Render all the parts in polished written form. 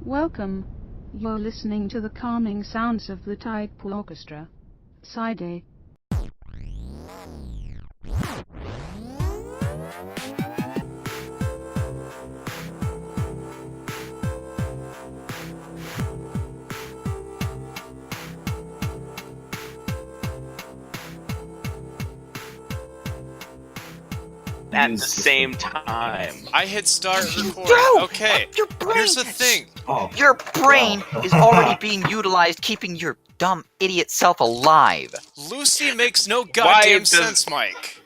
Welcome. You're listening to the calming sounds of the Tidepool Orchestra. Side A. At the same time. I hit start recording. No! Okay, Your brain! here's the thing. Your brain is already being utilized, keeping your dumb idiot self alive. Lucy makes no goddamn does- sense, Mike.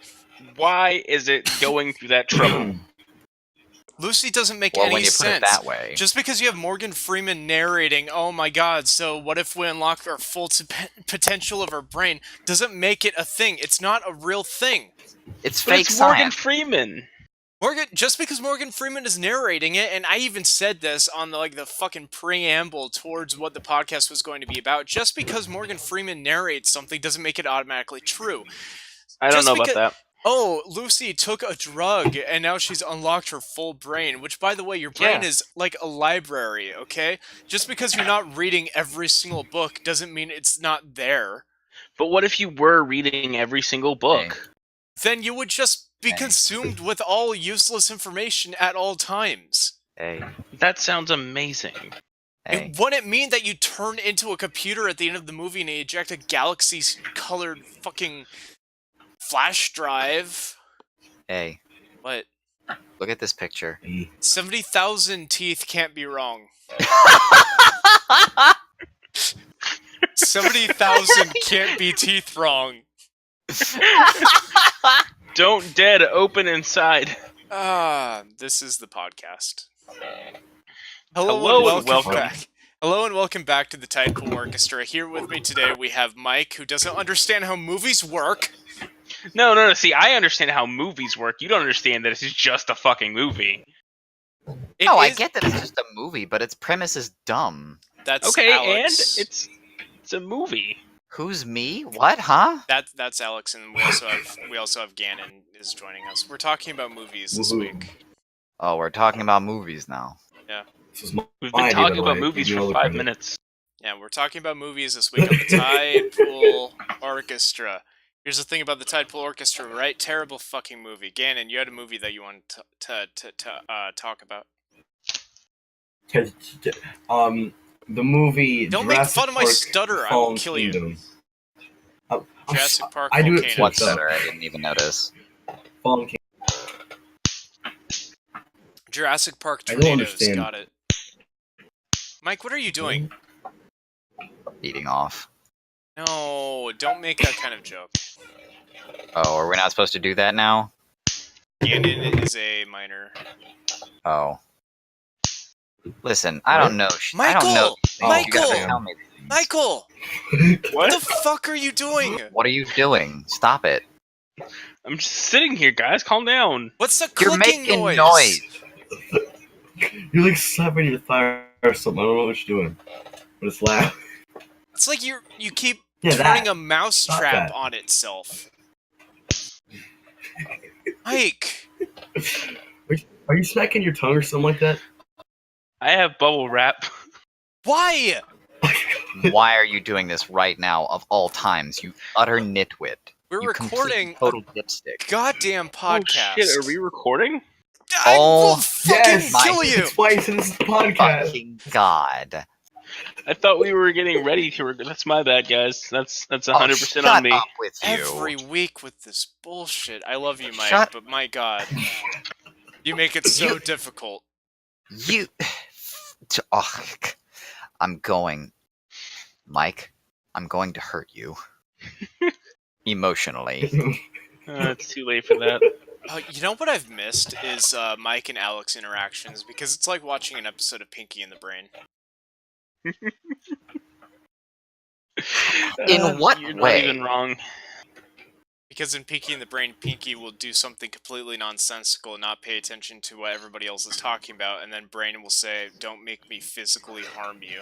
Why is it going through that trouble? Lucy doesn't make Well, any when you put it sense. that way. Just because you have Morgan Freeman narrating, oh my god, so what if we unlock our full potential of our brain, doesn't make it a thing. It's not a real thing. It's But fake it's Morgan science. Freeman. Just because Morgan Freeman is narrating it, and I even said this on the fucking preamble towards what the podcast was going to be about, just because Morgan Freeman narrates something doesn't make it automatically true. I don't know about that. Oh, Lucy took a drug, and now she's unlocked her full brain, which, by the way, your brain is like a library, okay? Just because you're not reading every single book doesn't mean it's not there. But what if you were reading every single book? Then you would just be consumed with all useless information at all times. Hey, That sounds amazing. hey. It wouldn't mean that you turn into a computer at the end of the movie and you eject a galaxy-colored fucking flash drive. Hey, What? look at this picture. 70,000 teeth can't be wrong. 70,000 can't be teeth wrong. Don't dead open inside. This is the podcast. Hello and welcome. back. Hello and welcome back to the Tidepool Orchestra. Here with me today we have Mike, who doesn't understand how movies work. No. See, I understand how movies work. You don't understand that it's just a fucking movie. I get that it's just a movie, but its premise is dumb. That's Okay, Alex. and it's a movie. Who's me? What? Huh? That's Alex, and we also have Gannon is joining us. We're talking about movies this week. Oh, we're talking about movies now. We've been talking about movies for 5 minutes. Yeah, we're talking about movies this week on the Tidepool Orchestra. Here's the thing about the Tidepool Orchestra, right? Terrible fucking movie. Gannon, you had a movie that you wanted to talk about. The movie. Don't Jurassic make fun of my Park stutter, I Fallen will kill you. Kingdom. Jurassic Park I do it Volcano. too. What stutter? I didn't even notice. Fallen Kingdom. Jurassic Park I don't Tornadoes. understand. Got it. Mike, what are you doing? Beating off. No, don't make that kind of joke. Oh, are we not supposed to do that now? Gannon is a minor. Oh. Listen, I don't know. I Michael! don't know. Michael! You gotta tell me these things. Michael! What? What the fuck are you doing? What are you doing? Stop it. I'm just sitting here, guys. Calm down. What's the You're clicking making noise? You're like slapping your thigh or something. I don't know what you're doing. But it's loud. It's like you keep Yeah, turning that. a mouse Stop trap that. on itself. Mike! Are you smacking your tongue or something like that? I have bubble wrap. Why? Why are you doing this right now, of all times, you utter nitwit? We're You recording complete a total dipstick. goddamn podcast. Oh shit, are we recording? I Oh, will fucking yes, kill you! It's why this is the podcast. Fucking God. I thought we were getting ready to. That's my bad, guys. That's 100% shut on me. up with you. Every week with this bullshit. I love you, Mike, Shut- but my god. You make it so You- difficult. You... Oh, I'm going... Mike, I'm going to hurt you. Emotionally. It's too late for that. You know what I've missed is Mike and Alex interactions, because it's like watching an episode of Pinky and the Brain. In what You're way? not even wrong. Because in Pinky and the Brain, Pinky will do something completely nonsensical and not pay attention to what everybody else is talking about, and then Brain will say, "Don't make me physically harm you."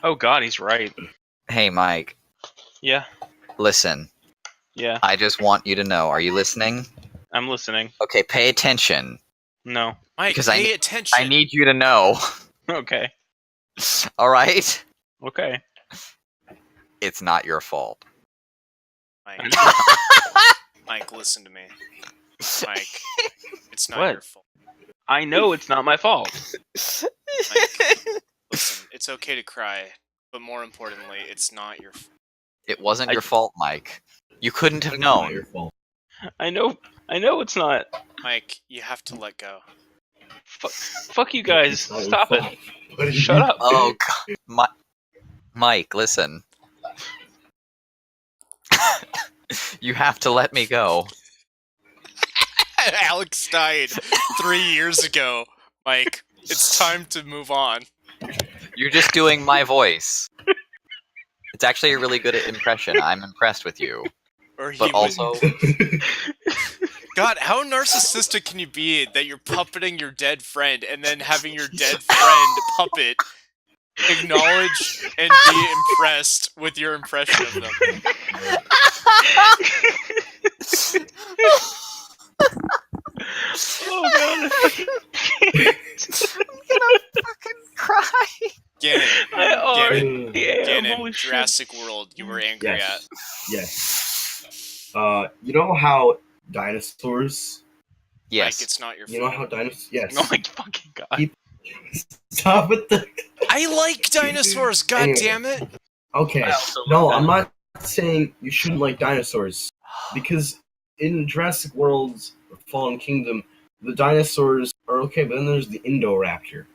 Oh god, he's right. Hey, Mike, Yeah, listen. yeah. I just want you to know. Are you listening? I'm listening. Okay, pay attention. No. Mike, Because pay attention. I need you to know. Okay. All right? Okay. It's not your fault. Mike, Mike, listen to me. Mike, it's not What? your fault. I know it's not my fault. Mike, listen, it's okay to cry, but more importantly, it's not your fault. It wasn't I- your fault, Mike. You couldn't have It's not your known. fault. I know it's not. Mike, you have to let go. Fuck you guys. It's not your Stop it. fault. What do you Shut mean? up. Oh, God. Mike, listen. You have to let me go. Alex died 3 years ago. Mike, it's time to move on. You're just doing my voice. It's actually a really good impression. I'm impressed with you. Or he But would- also, God, how narcissistic can you be that you're puppeting your dead friend and then having your dead friend puppet acknowledge and be impressed with your impression of them? Oh god. cry. Gannon, I already am. Gannon, Holy shit. Jurassic World, you were angry Yes. Yes. You know how dinosaurs? at. Mike, Yes. it's not your You know fault. how dinosaurs? Yes. Oh my fucking god. Keep- Stop with the. I like dinosaurs, god Anyway. damn it! Okay. I also No, love I'm not saying you shouldn't like dinosaurs, because in Jurassic World's Fallen Kingdom, the dinosaurs are okay, but then there's the Indoraptor,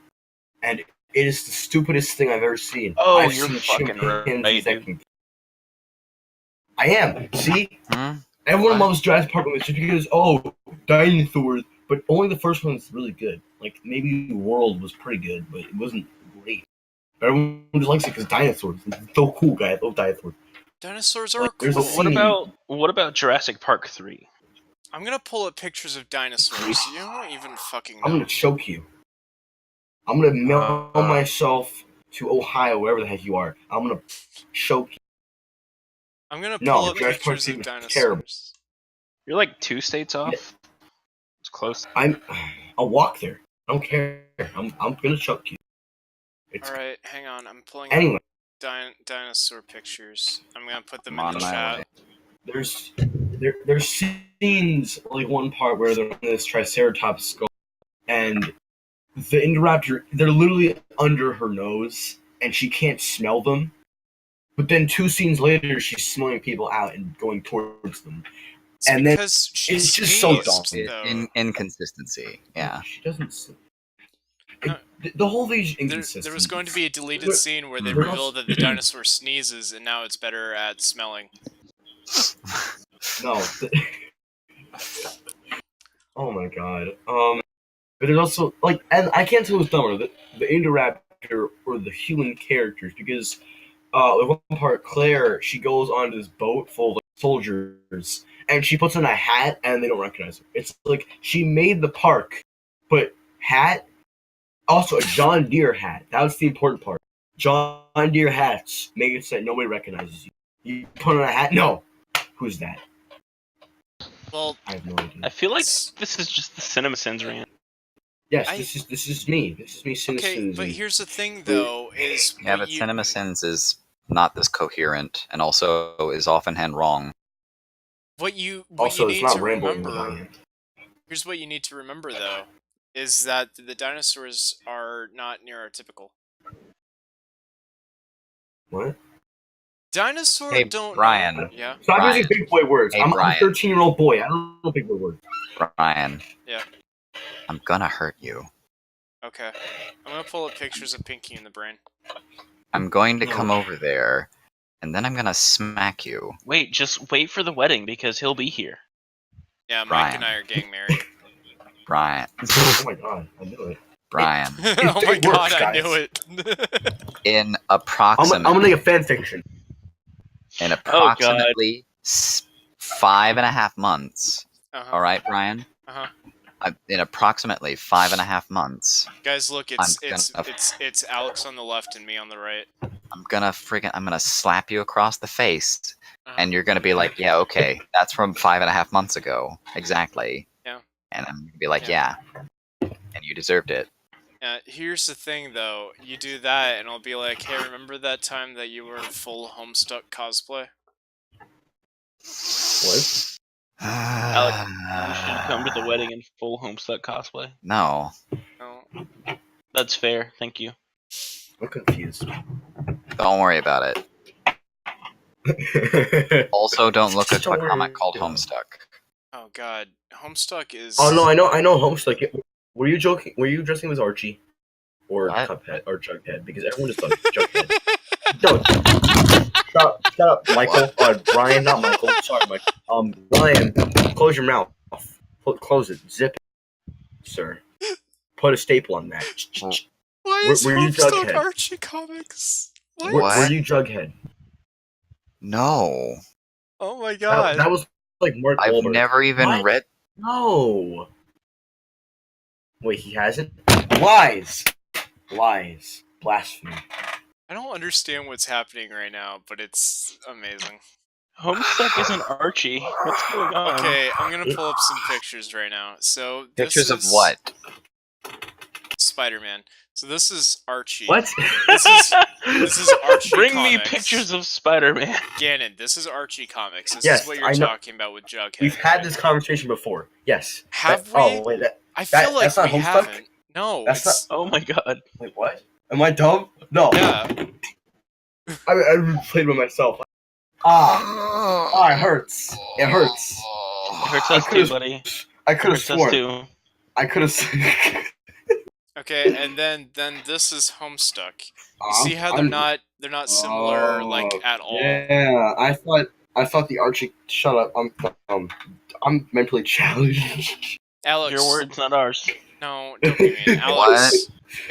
and it is the stupidest thing I've ever seen. Oh, I've you're seen fucking chimpanzees right, that dude. can- I am. See, Hmm? everyone What? loves Jurassic Park movies just because dinosaurs, but only the first one's really good. Like maybe World was pretty good, but it wasn't great. But everyone just likes it because dinosaurs. It's so cool, guys. I love dinosaurs. Dinosaurs are Like, there's cool. a What about Jurassic Park 3? I'm gonna pull up pictures of dinosaurs. You don't even fucking know. I'm gonna choke you. I'm gonna mail myself to Ohio, wherever the heck you are. I'm gonna choke you. I'm gonna No, pull up Jurassic Park pictures 2 of was dinosaurs. terrible. You're like 2 states off. It's close. I'll walk there. I don't care. I'm gonna choke you. It's Alright, hang on. I'm pulling anyway. up dinosaur pictures. I'm gonna put them I'm in the on my chat. way. There's scenes like one part where they're on this Triceratops skull, and the Indoraptor, they're literally under her nose, and she can't smell them. But then 2 scenes later, she's smelling people out and going towards them. It's And then because she it's just so dumb. sneezed, though. Inconsistency. Yeah. She doesn't. No. The whole thing's There inconsistent. was going to be a deleted They're- scene where they they're reveal also- that the dinosaur sneezes and now it's better at smelling. No. Oh my god. But there's also and I can't tell who's dumber, the Indoraptor or the human characters, because at one part Claire, she goes on this boat full of soldiers and she puts on a hat and they don't recognize her. It's like she made the park, but hat, also a John Deere hat. That was the important part. John Deere hats make it so that nobody recognizes you. You put on a hat, no. Who's that? Well, I have no idea. I feel like this is just the CinemaSins rant. Yes, I- this is me. This is me. okay, Citizens. but here's the thing, though, is Yeah, what but you, CinemaSins is not this coherent, and also is offhand wrong. what you Also, it's need not to rambling remember. behind it. Here's what you need to remember, though, is that the dinosaurs are not neurotypical. What? Dinosaurs Hey, don't Brian. know. Yeah. Stop Brian. using big boy words. Hey, I'm a Brian. 13-year-old boy. I don't know big boy words. Brian. Yeah. I'm gonna hurt you. Okay. I'm gonna pull up pictures of Pinky in the Brain. I'm going to No. come over there, and then I'm gonna smack you. Wait, just wait for the wedding because he'll be here. Yeah, Mike Brian. and I are getting married. Brian. Oh my god, I knew it. Brian. Oh my It god, works, I guys. knew it. In I'm approximately, gonna make a fan fiction. in God. approximately 5.5 months. Uh-huh. All right, Brian. Uh-huh. In approximately 5.5 months, Guys, look, I'm it's Alex on the left and me on the right. I'm gonna slap you across the face, Uh-huh. and you're gonna be like, yeah, okay, that's from 5.5 months ago, exactly. Yeah. And I'm gonna be like, Yeah. yeah. and you deserved it. Here's the thing, though. You do that, and I'll be like, hey, remember that time that you were in full Homestuck cosplay? What? Alex, you should come to the wedding in full Homestuck cosplay. No. No. That's fair. Thank you. I'm confused. Don't worry about it. Also, don't look at a Don't comic worry. called Homestuck. Oh god, Homestuck is. Oh no, I know Homestuck. Were you joking? Were you dressing as Archie or What? Cuphead or Jughead? Because everyone just thought Jughead. No, shut up, Michael. Brian, not Michael. Sorry, Mike. Brian, close your mouth. Close it. Zip it, sir. Put a staple on that. Why is were you Homestuck Jughead? Archie comics? What? Were you Jughead? No. Oh my god. That was like Mark I've Wahlberg. never even What? read. No. Wait, he hasn't? Lies. Lies. Blasphemy. I don't understand what's happening right now, but it's amazing. Homestuck isn't Archie. What's going on? Okay, I'm gonna pull up some pictures right now. So this Pictures of is what? Spider-Man. So this is Archie. What? This is Archie Bring me comics. pictures of Spider-Man. Ganon, this is Archie comics. This Yes, is what you're I know. talking about with Jughead. We've had this conversation before. Yes. Have we? Oh, wait. I feel like that's not we Homestuck? haven't. No, That's it's Oh my god. Wait, what? Am I dumb? No. yeah. I played with myself. It hurts. It hurts. It hurts us too, could've- buddy. I could have Hurts us sworn. too. I could have. Okay, and then this is Homestuck. You see how they're not similar like at all. Yeah, I thought the Archie. Shut up. I'm mentally challenged. Alex, Your words, not ours. no, don't be mean. Alex,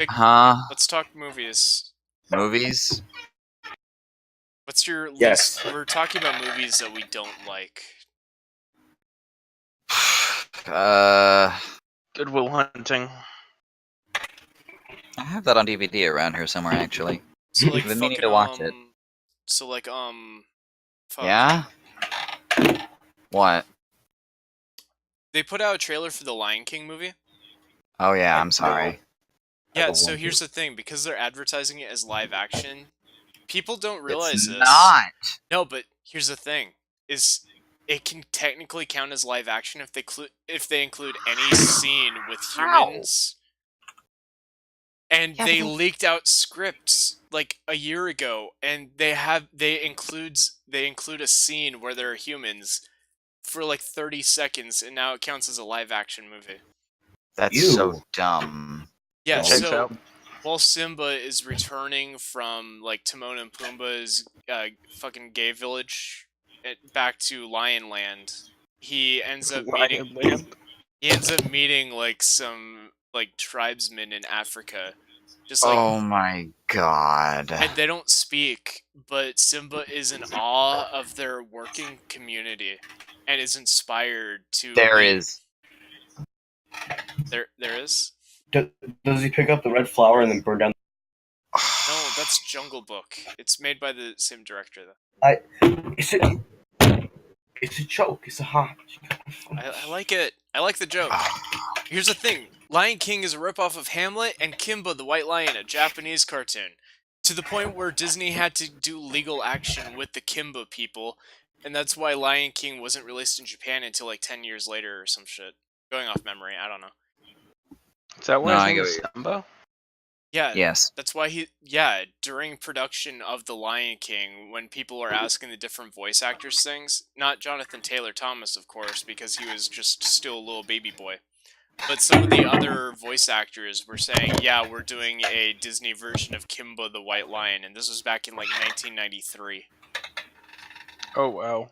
Huh? let's talk movies. Movies? What's your Yes. least? We're talking about movies that we don't like. Good Will Hunting. I have that on DVD around here somewhere, actually. So like I've been meaning fucking, to watch it. So like fuck. Yeah? What? They put out a trailer for the Lion King movie. Oh yeah, I'm sorry. Yeah, don't so want here's the thing, because they're advertising it as live action, people don't realize It's this. not. No, but here's the thing: is it can technically count as live action if they include any scene with How? humans. And Yeah, they but- leaked out scripts like a year ago, and they include a scene where there are humans for like 30 seconds, and now it counts as a live action movie. That's Ew. so dumb. Yeah, Checks so out. while Simba is returning from like Timon and Pumbaa's fucking gay village back to Lion Land, he ends up meeting like some like tribesmen in Africa, just like, Oh my god. and they don't speak, but Simba is in awe of their working community and is inspired to. There is. There is. Does he pick up the red flower and then burn down? No, that's Jungle Book. It's made by the same director though. It's a joke. It's a ha. I like it. I like the joke. Here's the thing. Lion King is a ripoff of Hamlet and Kimba the White Lion, a Japanese cartoon. To the point where Disney had to do legal action with the Kimba people, and that's why Lion King wasn't released in Japan until like 10 years later or some shit. Going off memory, I don't know. Is that why No, his I name get is Simba? Yeah, Yes. that's why during production of The Lion King, when people are asking the different voice actors things, not Jonathan Taylor Thomas, of course, because he was just still a little baby boy. But some of the other voice actors were saying, yeah, we're doing a Disney version of Kimba the White Lion, and this was back in like 1993. Oh wow.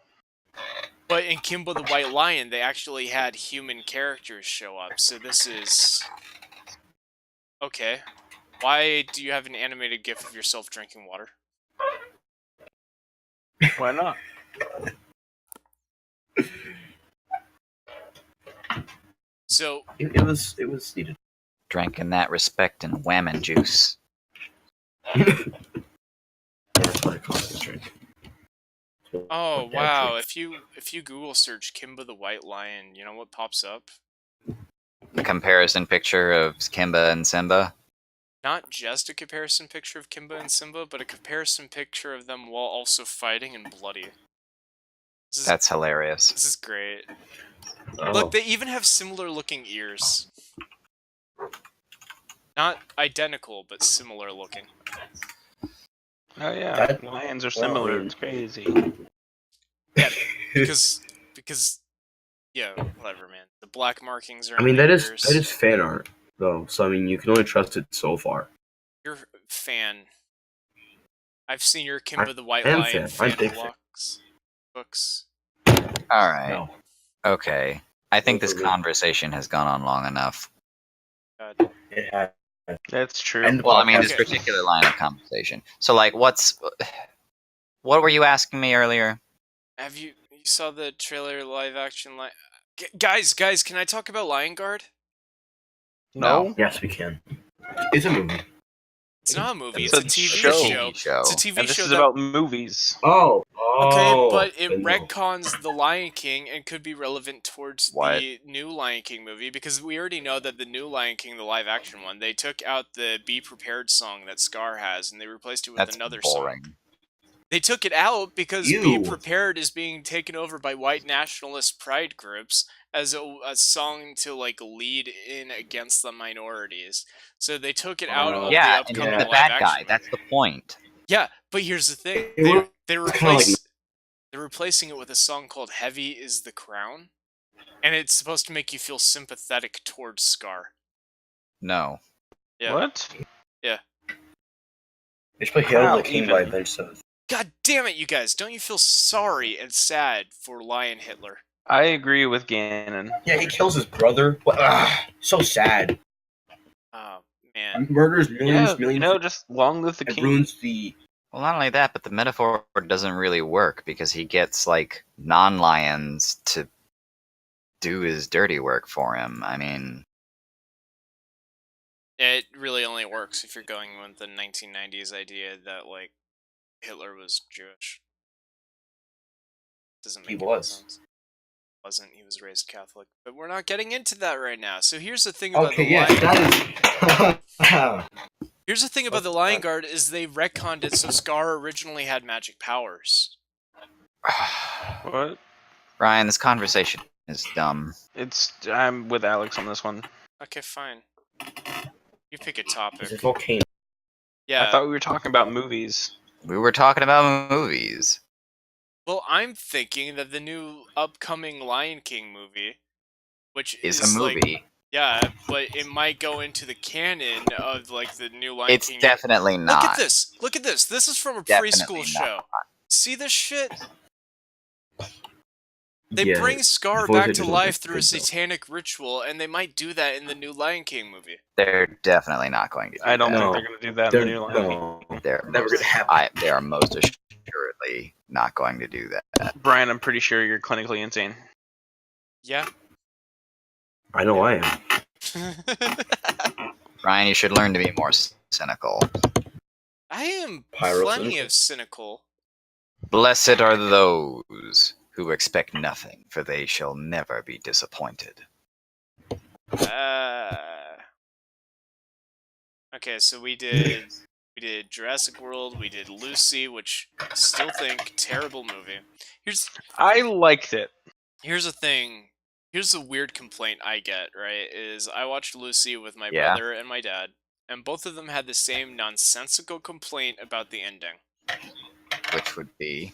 But in Kimba the White Lion, they actually had human characters show up, so this is... Okay. Why do you have an animated gif of yourself drinking water? Why not? So, It was needed. Drinking that respect and whammon juice. That's what I call it, drink. oh Yeah, wow, true. if you Google search Kimba the White Lion, you know what pops up? The comparison picture of Kimba and Simba. Not just a comparison picture of Kimba and Simba, but a comparison picture of them while also fighting and bloody. That's hilarious. This is great. Oh. Look, they even have similar looking ears. Not identical, but similar looking. Oh yeah, That- lions are similar. well, It's crazy. Yeah, because yeah, whatever, man. The black markings are. I mean, on that the is ears. fan art though. So I mean, you can only trust it so far. You're a fan. I've seen your Kimba the White I am Lion fan. I'm fan big fan. books. Alright. No. Okay. I think this Those are good. conversation has gone on long enough. God. It has. That's true. And Well, I mean, this Okay. particular line of conversation. So, like, what were you asking me earlier? Have you saw the trailer live action guys, can I talk about Lion Guard? no. Yes, we can. It's a movie. It's not a movie, It's it's a a TV show. show. It's a TV And this show is that about movies. Oh. okay, but it then no. retcons The Lion King and could be relevant towards What? the new Lion King movie because we already know that the new Lion King, the live action one, they took out the Be Prepared song that Scar has and they replaced it with That's another boring. song. They took it out because Be Ew. Prepared is being taken over by white nationalist pride groups as a song to like lead in against the minorities. So they took it out of Yeah, the and upcoming the live bad action guy. movie. That's the point. Yeah, but here's the thing: It was they're kinda like- replacing it with a song called "Heavy Is the Crown," and it's supposed to make you feel sympathetic towards Scar. No. Yeah. What? They should play Hail How the King even? by Avengers Endgame. God damn it, you guys! Don't you feel sorry and sad for Lion Hitler? I agree with Gannon. Yeah, he kills his brother. So sad. Oh man. Murders millions, Yeah, millions. you know, just long live the and king. ruins the. Well, not only that, but the metaphor doesn't really work because he gets, like, non-lions to do his dirty work for him. I mean, It really only works if you're going with the 1990s idea that like Hitler was Jewish. Doesn't make He any was. sense. Wasn't. He was raised Catholic. But we're not getting into that right now. So here's the thing about Okay, the yeah, Lion. that is. Here's the thing about the Lion Guard is they retconned it so Scar originally had magic powers. What? Ryan, this conversation is dumb. I'm with Alex on this one. Okay, fine. You pick a topic. It's a volcano. Yeah. I thought we were talking about movies. We were talking about movies. Well, I'm thinking that the new upcoming Lion King movie, which Is is a movie. like, yeah, but it might go into the canon of like the new Lion It's King. definitely not. Look at this! Look at this! This is from a Definitely preschool not. show. See this shit? They Yeah, bring Scar voice back to actors life look through a good, though. satanic ritual, and they might do that in the new Lion King movie. They're definitely not going to do I don't that. think No. they're going to do that in the new Lion King. They're Never most, gonna happen. they are most assuredly not going to do that. Brian, I'm pretty sure you're clinically insane. Yeah. I know I am. Ryan, you should learn to be more cynical. I am Pyro plenty cynical. of cynical. Blessed are those who expect nothing, for they shall never be disappointed. Okay, so we did Jurassic World, we did Lucy, which I still think terrible movie. I liked it. Here's the thing. Here's the weird complaint I get, right? Is I watched Lucy with my Yeah. brother and my dad, and both of them had the same nonsensical complaint about the ending. Which would be...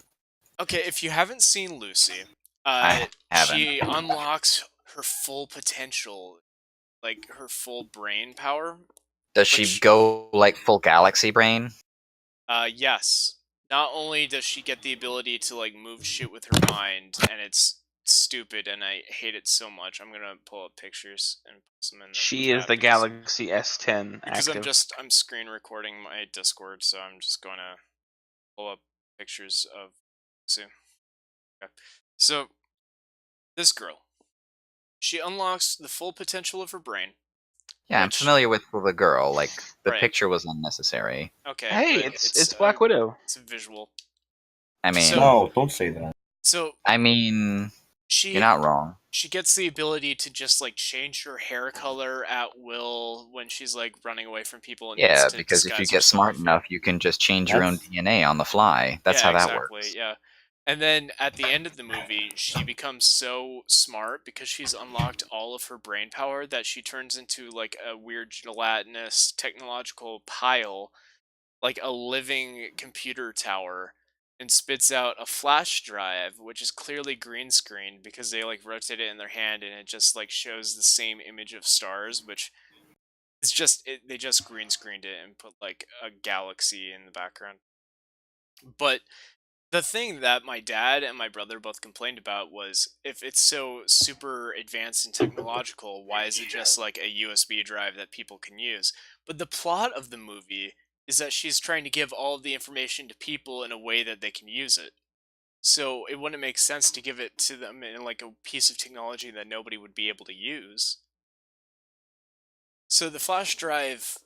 Okay, if you haven't seen Lucy, I haven't. she unlocks her full potential, like her full brain power. Does she Which- go, like, full galaxy brain? Yes. Not only does she get the ability to like move shit with her mind, and it's stupid, and I hate it so much. I'm gonna pull up pictures and post them in the She is chat the because- Galaxy S10 Because active. I'm screen recording my Discord, so I'm just gonna pull up pictures of Lucy. Okay. So this girl, she unlocks the full potential of her brain. Yeah, I'm Which- familiar with the girl. Like, the Right. picture was unnecessary. Okay. Hey, but it's Black Widow. It's a visual. I mean, So- No, don't say that. So I mean, she you're not wrong. she gets the ability to just like change her hair color at will when she's like running away from people and needs Yeah, to because if you disguise get smart herself. enough, you can just change your own That's- DNA on the fly. That's Yeah, how that exactly. works. Yeah. And then at the end of the movie, she becomes so smart because she's unlocked all of her brain power that she turns into like a weird gelatinous technological pile, like a living computer tower, and spits out a flash drive, which is clearly green screened because they like rotate it in their hand and it just like shows the same image of stars, which is they just green screened it and put like a galaxy in the background. But the thing that my dad and my brother both complained about was, if it's so super advanced and technological, why is it just like a USB drive that people can use? But the plot of the movie is that she's trying to give all of the information to people in a way that they can use it. So it wouldn't make sense to give it to them in like a piece of technology that nobody would be able to use. So the flash drive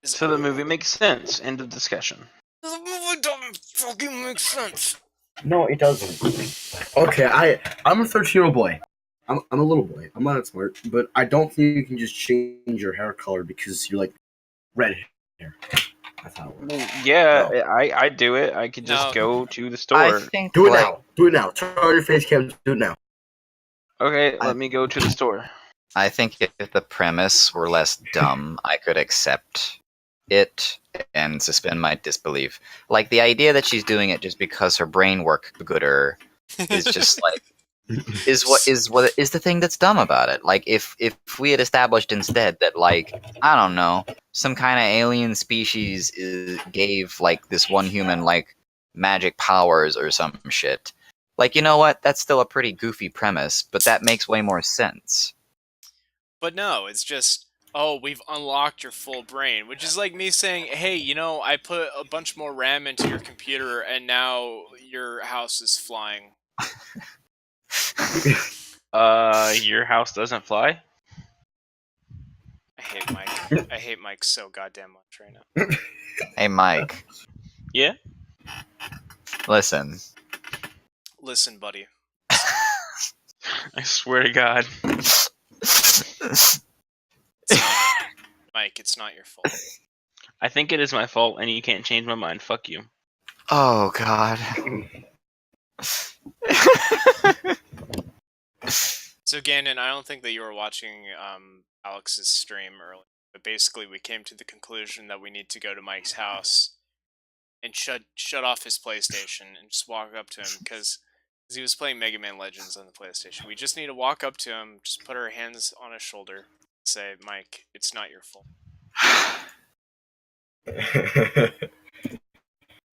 is. So the movie makes sense. End of discussion. The movie doesn't fucking make sense. No, it doesn't. Okay, I'm a 13-year-old boy. I'm a little boy. I'm not smart, but I don't think you can just change your hair color because you're like red hair. That's how it works. Well, yeah, No. I do it. I could just No. go to the I store. think Do it like, now. Do it now. Turn on your face cam. Do it now. Okay, let me go to the store. I think if the premise were less dumb, I could accept it and suspend my disbelief. Like the idea that she's doing it just because her brain work gooder is just like is what is the thing that's dumb about it. Like if we had established instead that like I don't know, some kind of alien species gave like this one human like magic powers or some shit. Like, you know what? That's still a pretty goofy premise, but that makes way more sense. But no, it's just, oh, we've unlocked your full brain, which is like me saying, hey, you know, I put a bunch more RAM into your computer and now your house is flying. Your house doesn't fly? I hate Mike. I hate Mike so goddamn much right now. Hey, Mike, Yeah? listen. Listen, buddy. I swear to God. Mike, it's not your fault. I think it is my fault, and you can't change my mind. Fuck you. Oh God. So, Gannon, I don't think that you were watching Alex's stream earlier, but basically we came to the conclusion that we need to go to Mike's house and shut off his PlayStation and just walk up to him because he was playing Mega Man Legends on the PlayStation. We just need to walk up to him, just put our hands on his shoulder, and say, Mike, it's not your fault.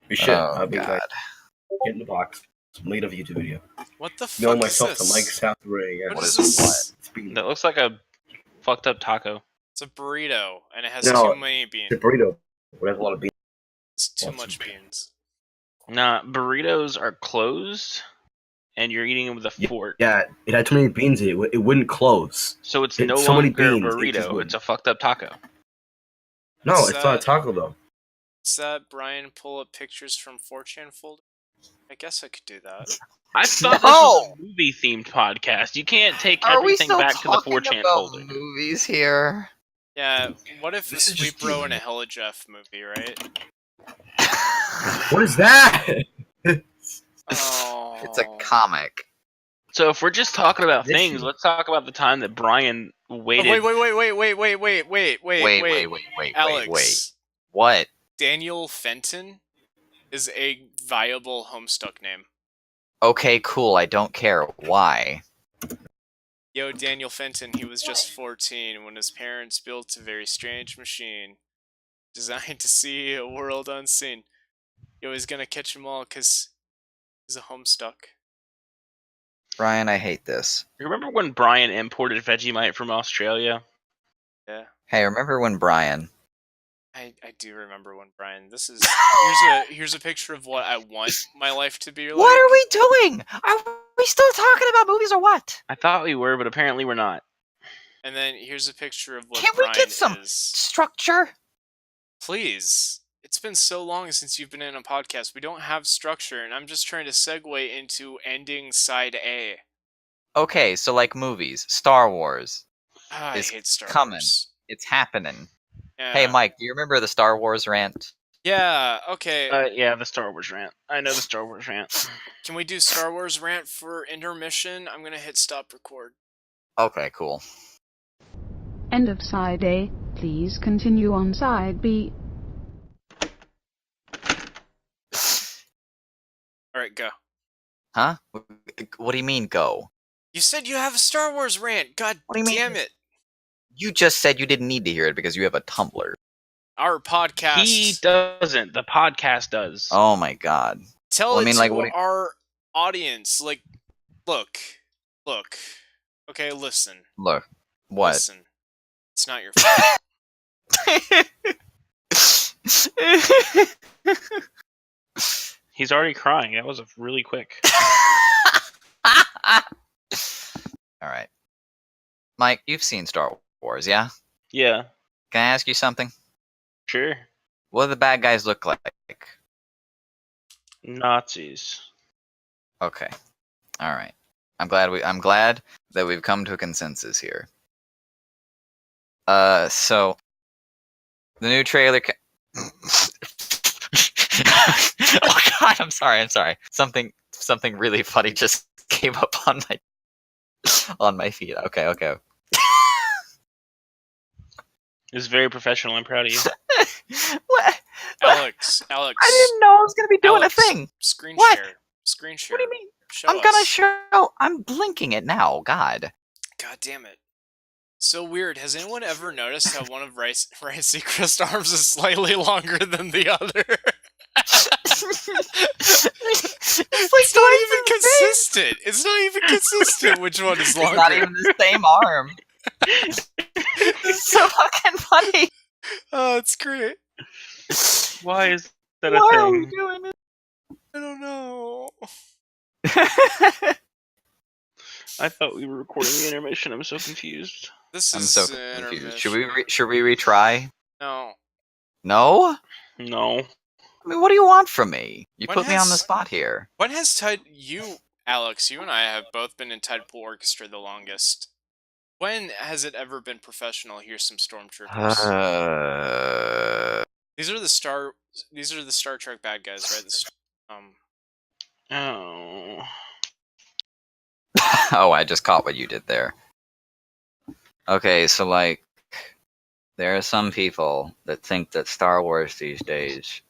We should. Oh I'll be God. like, get in the box. Made of a YouTube video. What the Know fuck myself is to this? Mike's South Ray. What What is is this? Speaking That looks like a fucked up taco. It's a burrito, and it has No, too many beans. the burrito. It has a lot of beans. It's too Lots of much beans. Nah, burritos are closed, and you're eating them with a fork. Yeah, it had too many beans in it. It wouldn't close. So it's It's no so many longer a beans, it just burrito. wouldn't. It's a fucked up taco. No, What's it's not a that? taco though. Is that Brian pull up pictures from 4chan folder? I guess I could do that. I thought No! this was a movie-themed podcast. You can't take Are we everything still back to the talking 4chan about folder. movies here? Yeah, what if This a is Sweet just Bro and a easy. Hella Jeff movie, right? What is that? Oh. It's a comic. So if we're just talking about This things, you. let's talk about the time that Brian Oh, waited. wait, Alex. Wait. What? Daniel Fenton is a viable Homestuck name. Okay, cool. I don't care. Why? Yo, Daniel Fenton, he was just 14 when his parents built a very strange machine designed to see a world unseen. Yo, he's gonna catch them all because he's a Homestuck. Brian, I hate this. Remember when Brian imported Vegemite from Australia? Yeah, Hey, remember when Brian... I do remember when Brian. This is here's a picture of what I want my life to be like. What are we doing? Are we still talking about movies or what? I thought we were, but apparently we're not. And then here's a picture of what Can't we Brian get some is. structure? Please. It's been so long since you've been in a podcast. We don't have structure, and I'm just trying to segue into ending side A. Okay, so like movies, Star Wars I is hate Star coming. Wars. It's happening. Yeah. Hey, Mike, do you remember the Star Wars rant? Yeah, okay. Yeah, the Star Wars rant. I know the Star Wars rant. Can we do Star Wars rant for intermission? I'm gonna hit stop record. Okay, cool. End of side A. Please continue on side B. Alright, go. Huh? What do you mean, go? You said you have a Star Wars rant. God What do you mean? damn it. You just said you didn't need to hear it because you have a Tumblr. Our podcast. He doesn't. The podcast does. Oh my god. Tell Well, I it mean, to like, what do you- our audience. Like, look. Okay, listen. Look. What? Listen. It's not your fault. He's already crying. That was really quick. Alright. Mike, you've seen Star Wars, yeah? Yeah, Can I ask you something? sure. What do the bad guys look like? Nazis. Okay. Alright. I'm glad that we've come to a consensus here. So the new trailer Oh god, I'm sorry. Something really funny just came up on my feed. Okay. It's very professional. I'm proud of you. What? Alex. I didn't know I was gonna be doing Alex, a thing. Screen What? share. Screen share. What do you mean? Show I'm gonna us. show. I'm blinking it now. God. God damn it. So weird. Has anyone ever noticed how one of Ryan Seacrest's arms is slightly longer than the other? It's not even consistent. It's not even consistent which one is longer. It's not even the same arm. It's so fucking funny. Oh, it's great. Why is that a Why are we thing? doing it? I don't know. I thought we were recording the intermission. I'm so confused. This I'm is so confused. Should we retry? No. No? No. I mean, what do you want from me? You When put me on the has- spot here. When has Alex, you and I have both been in Tidepool Orchestra the longest. When has it ever been professional? Here's some stormtroopers. These are the Star Trek bad guys, right? Oh. Oh, I just caught what you did there. Okay, so like, there are some people that think that Star Wars these days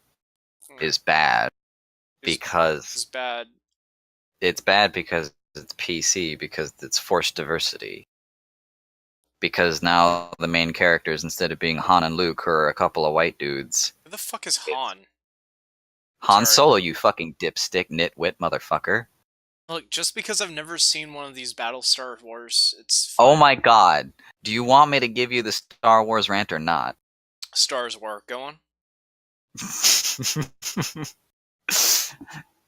is bad It's because bad. it's bad because it's PC, because it's forced diversity. Because now the main characters, instead of being Han and Luke, are a couple of white dudes. Who the fuck is Han? Han Sorry. Solo, you fucking dipstick nitwit motherfucker. Look, just because I've never seen one of these Star Wars, it's Oh fine. my god. Do you want me to give you the Star Wars rant or not? Stars War, go on.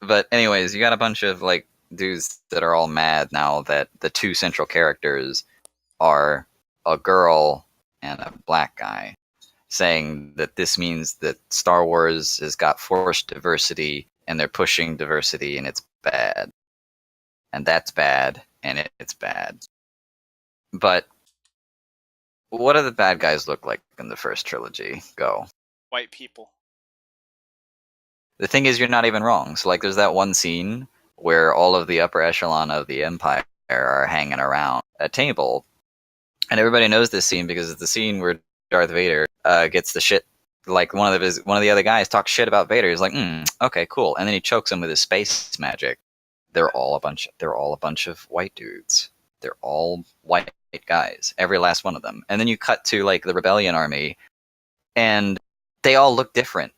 But anyways, you got a bunch of like dudes that are all mad now that the two central characters are a girl and a black guy, saying that this means that Star Wars has got forced diversity and they're pushing diversity and it's bad. And that's bad and it's bad. But what do the bad guys look like in the first trilogy? Go. White people. The thing is, you're not even wrong. So, like, there's that one scene where all of the upper echelon of the Empire are hanging around a table, and everybody knows this scene because it's the scene where Darth Vader gets the shit. Like one of the other guys talks shit about Vader. He's like, okay, cool, and then he chokes him with his space magic. They're all a bunch of white dudes. They're all white guys, every last one of them. And then you cut to like the Rebellion army, and they all look different.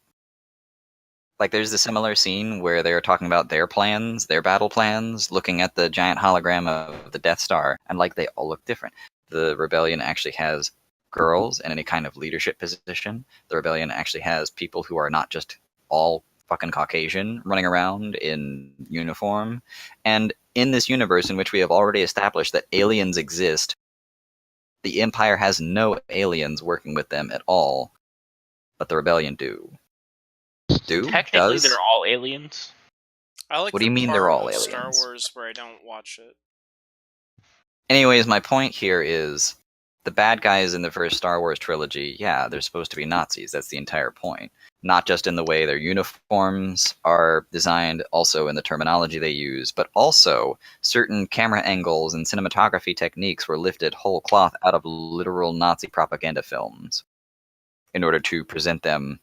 Like, there's a similar scene where they're talking about their plans, their battle plans, looking at the giant hologram of the Death Star, and, like, they all look different. The Rebellion actually has girls in any kind of leadership position. The Rebellion actually has people who are not just all fucking Caucasian running around in uniform. And in this universe in which we have already established that aliens exist, the Empire has no aliens working with them at all, but the Rebellion do. Technically, they're all aliens. I like What do the you mean they're part all of Star aliens? Wars where I don't watch it. Anyways, my point here is the bad guys in the first Star Wars trilogy, yeah, they're supposed to be Nazis. That's the entire point. Not just in the way their uniforms are designed, also in the terminology they use, but also certain camera angles and cinematography techniques were lifted whole cloth out of literal Nazi propaganda films in order to present them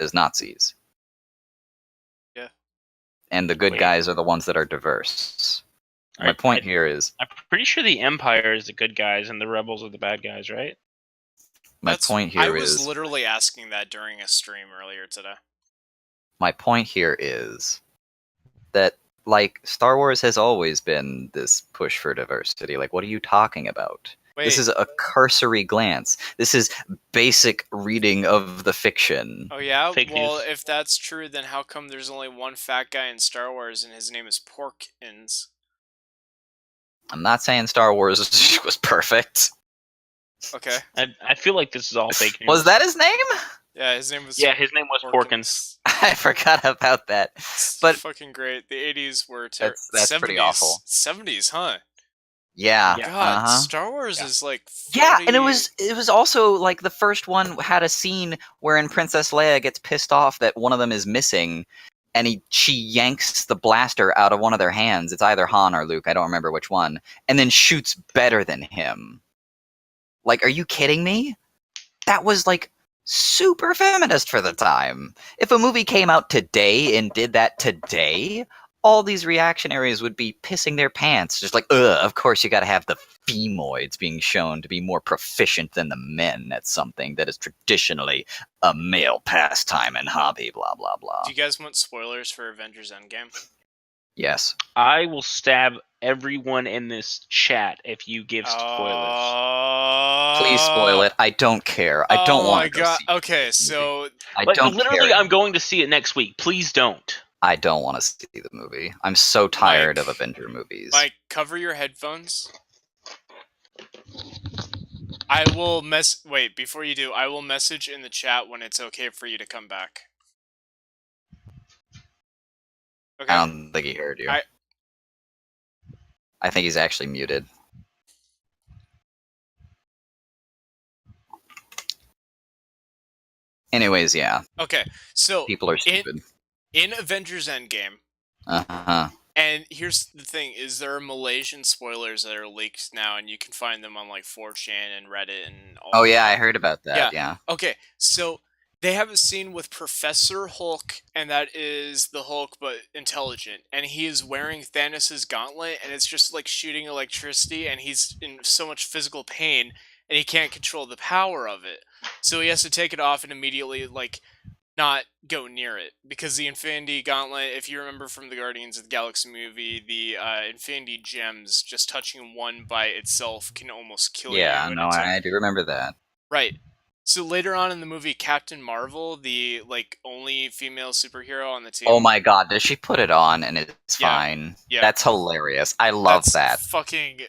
as Nazis. Yeah. And the good Wait. guys are the ones that are diverse. My point here is... I'm pretty sure the Empire is the good guys and the rebels are the bad guys, right? My point here I was is... literally asking that during a stream earlier today. My point here is that, like, Star Wars has always been this push for diversity. Like, what are you talking about? Wait, This is a cursory glance. This is basic reading of the fiction. oh yeah? Fake Well, news. if that's true, then how come there's only one fat guy in Star Wars and his name is Porkins? I'm not saying Star Wars was perfect. Okay. I feel like this is all fake news. Was that his name? Yeah, his name was... Yeah, his name was Porkins. I forgot about that. It's But fucking great. The 80s were that's pretty awful. 70s, huh? Yeah. Yeah. God, Star Wars is like 40... Yeah, and it was also like the first one had a scene wherein Princess Leia gets pissed off that one of them is missing, and she yanks the blaster out of one of their hands. It's either Han or Luke, I don't remember which one, and then shoots better than him. Like, are you kidding me? That was like super feminist for the time. If a movie came out today and did that today, all these reactionaries would be pissing their pants. Just like, of course you gotta have the femoids being shown to be more proficient than the men at something that is traditionally a male pastime and hobby, blah, blah, blah. Do you guys want spoilers for Avengers Endgame? Yes. I will stab everyone in this chat if you give spoilers. Please spoil it. I don't care. I don't want to go see it. Okay, so... I Like, don't literally, care. I'm going to see it next week. Please don't. I don't want to see the movie. I'm so tired Mike, of Avenger movies. Mike, cover your headphones. I will Wait, before you do, I will message in the chat when it's okay for you to come back. Okay. I don't think he heard you. I think he's actually muted. Anyways, yeah. Okay, so People are stupid. in Avengers Endgame, Uh-huh. and here's the thing, is there are Malaysian spoilers that are leaked now, and you can find them on like 4chan and Reddit and all Oh that. yeah, I heard about that, yeah. Okay, so they have a scene with Professor Hulk, and that is the Hulk but intelligent, and he is wearing Thanos' gauntlet, and it's just like shooting electricity, and he's in so much physical pain, and he can't control the power of it. So he has to take it off and immediately, like, not go near it. Because the Infinity Gauntlet, if you remember from the Guardians of the Galaxy movie, the Infinity Gems, just touching one by itself can almost kill you. Yeah, no, I do remember that. Right. So later on in the movie, Captain Marvel, the, like, only female superhero on the team... Oh my god, does she put it on and it's Yeah. fine? Yeah. That's hilarious. I love that. Fucking...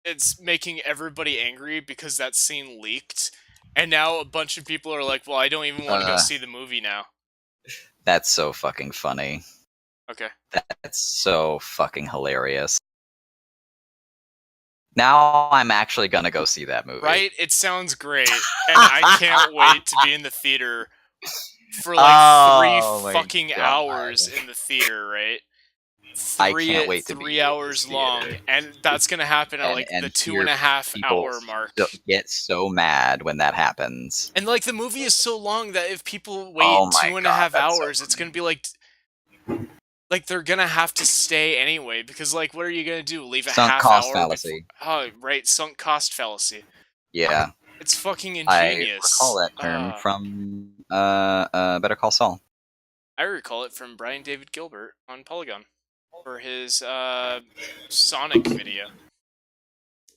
It's making everybody angry because that scene leaked. And now a bunch of people are like, well, I don't even want to go see the movie now. That's so fucking funny. Okay. That's so fucking hilarious. Now I'm actually gonna go see that movie. Right? It sounds great. And I can't wait to be in the theater for like 3 fucking hours in the theater, right? I can't wait to be 3 hours long, and that's gonna happen at like the 2.5 hour mark. Get so mad when that happens. And like the movie is so long that if people wait Oh my 2.5 God, that's so hours, it's gonna be like they're gonna have to stay anyway, because like what are you gonna do? Leave a Sunk half cost hour? fallacy. Oh, right, sunk cost fallacy. Yeah. It's fucking I ingenious. recall that term from Better Call Saul. I recall it from Brian David Gilbert on Polygon for his Sonic video.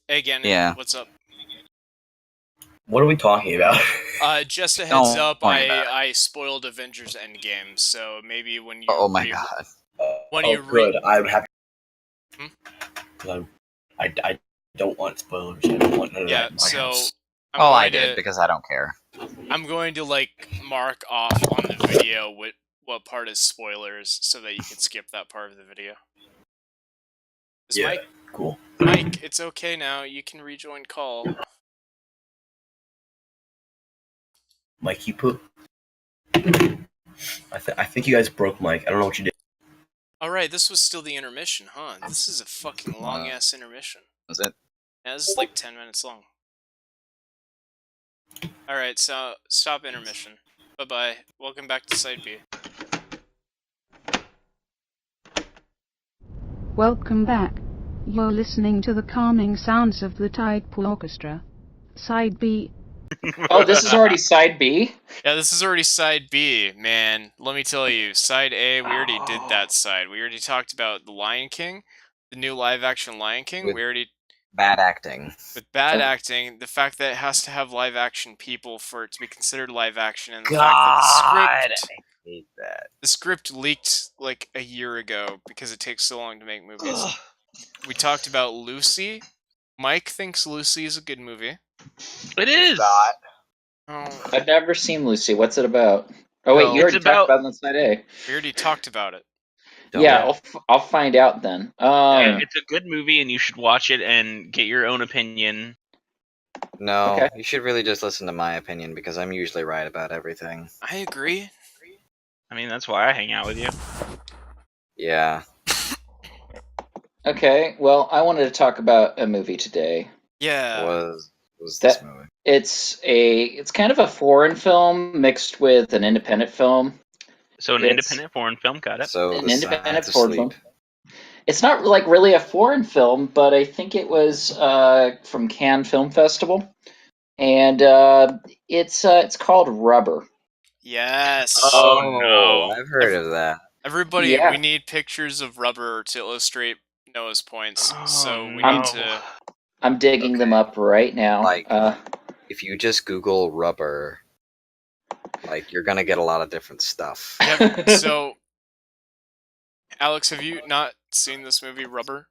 Hey, again, Yeah. what's up? What are we talking about? Just a heads Don't up, worry about it. I spoiled Avengers Endgame, so maybe when you Oh my god. when oh, you good. I'm happy. Hmm? 'Cause I don't want spoilers. I don't want none of yeah, that in my so house. I'm I going did, to- because I don't care. I'm going to like mark off on the video what part is spoilers so that you can skip that part of the video. Is Yeah. Mike Cool. Mike, it's okay now. You can rejoin call. Mike, you put. I think you guys broke Mike. I don't know what you did. Alright, this was still the intermission, huh? This is a fucking long-ass intermission. Was it? Yeah, this is like 10 minutes long. Alright, so stop intermission. Bye-bye. Welcome back to Side B. Welcome back. You're listening to the calming sounds of the Tidepool Orchestra. Side B. Oh, this is already Side B? Yeah, this is already Side B, man. Let me tell you, Side A, we already did that side. We already talked about The Lion King, the new live-action Lion King. With We already... bad acting. With bad acting, the fact that it has to have live-action people for it to be considered live-action, and the fact that I hate that. the script leaked like a year ago because it takes so long to make movies. We talked about Lucy. Mike thinks Lucy is a good movie. It is. Oh, I've never seen Lucy. What's it about? Oh, wait, No, you already it's talked about- about it on Side A. we already talked about it. Yeah, I'll find out then. It's a good movie, and you should watch it and get your own opinion. No, Okay. you should really just listen to my opinion because I'm usually right about everything. I agree. I mean, that's why I hang out with you. Yeah. Okay, well, I wanted to talk about a movie today. Yeah. was this movie? It's kind of a foreign film mixed with an independent film. So an It's- independent foreign film, got it. So An the independent Science of foreign Sleep. film. It's not like really a foreign film, but I think it was from Cannes Film Festival, and it's called Rubber. Yes. Oh, no. I've heard of that. Everybody, Yeah. we need pictures of Rubber to illustrate Noah's points. Oh, So we no. need to. I'm digging them Okay. up right now. Like- If you just Google rubber, like you're gonna get a lot of different stuff. Yep. So, Alex, have you not seen this movie, Rubber?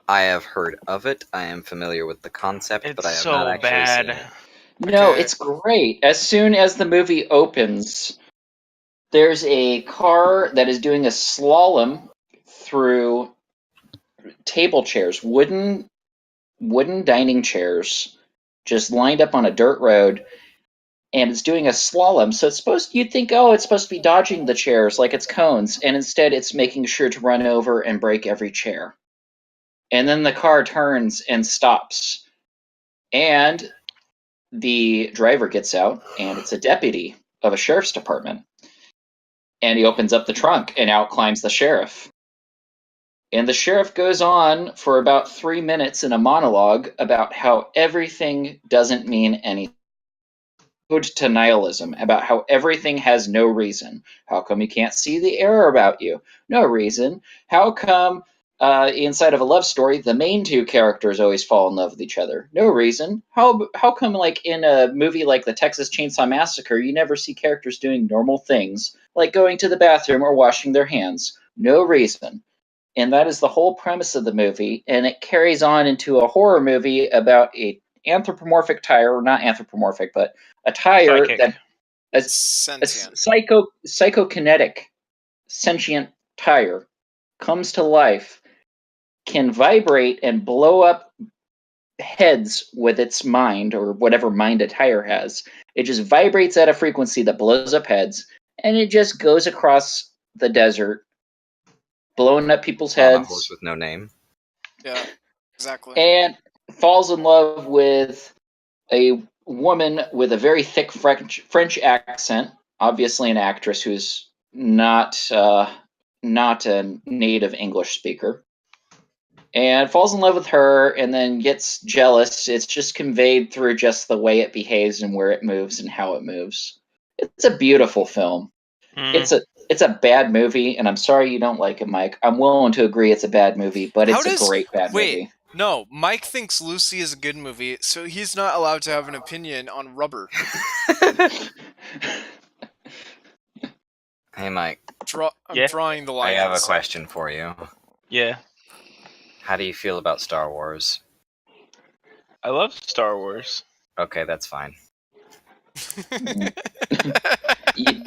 I have heard of it. I am familiar with the concept, It's but I have so not actually bad. seen it. No, Okay. it's great. As soon as the movie opens, there's a car that is doing a slalom through table chairs, wooden dining chairs, just lined up on a dirt road, and it's doing a slalom. So you'd think, oh, it's supposed to be dodging the chairs like it's cones, and instead it's making sure to run over and break every chair. And then the car turns and stops, and the driver gets out, and it's a deputy of a sheriff's department. And he opens up the trunk, and out climbs the sheriff. And the sheriff goes on for about 3 minutes in a monologue about how everything doesn't mean anything. Ode to nihilism, about how everything has no reason. How come you can't see the error about you? No reason. How come inside of a love story, the main two characters always fall in love with each other? No reason. How come, like in a movie like the Texas Chainsaw Massacre, you never see characters doing normal things, like going to the bathroom or washing their hands? No reason. And that is the whole premise of the movie, and it carries on into a horror movie about a anthropomorphic tire, not anthropomorphic, but a tire Psychic. that a Sentient. psychokinetic sentient tire comes to life, can vibrate and blow up heads with its mind, or whatever mind a tire has. It just vibrates at a frequency that blows up heads, and it just goes across the desert, blowing up people's On a heads, horse with no name. Yeah. Exactly. and falls in love with a woman with a very thick French accent, obviously an actress who's not a native English speaker, and falls in love with her, and then gets jealous. It's just conveyed through just the way it behaves and where it moves and how it moves. It's a beautiful film. It's a bad movie, and I'm sorry you don't like it, Mike. I'm willing to agree it's a bad movie, but How it's does- a great bad wait. movie. No, Mike thinks Lucy is a good movie, so he's not allowed to have an opinion on Rubber. Hey, Mike, I'm Yeah? drawing the I line. have a question for you. Yeah. How do you feel about Star Wars? I love Star Wars. Okay, that's fine.